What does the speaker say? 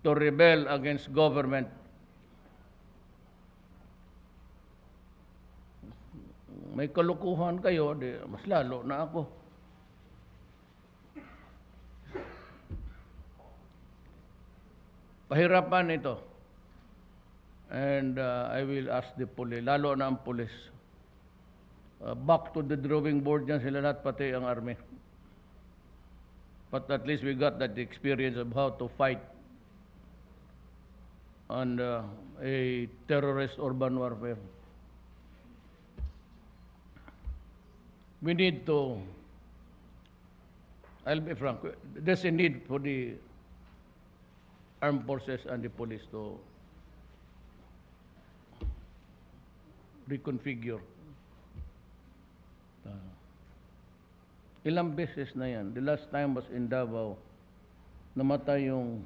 to rebel against government. May kalukuhan kayo, di, mas lalo na ako. Pahirapan ito. And I will ask the police, lalo na ang police. Back to the drawing board yan sila lahat, pati ang army. But at least we got that experience of how to fight on a terrorist urban warfare. We need to, I'll be frank, there's a need for the armed forces and the police to reconfigure. Ilang beses na yan. The last time was in Davao. Namatay yung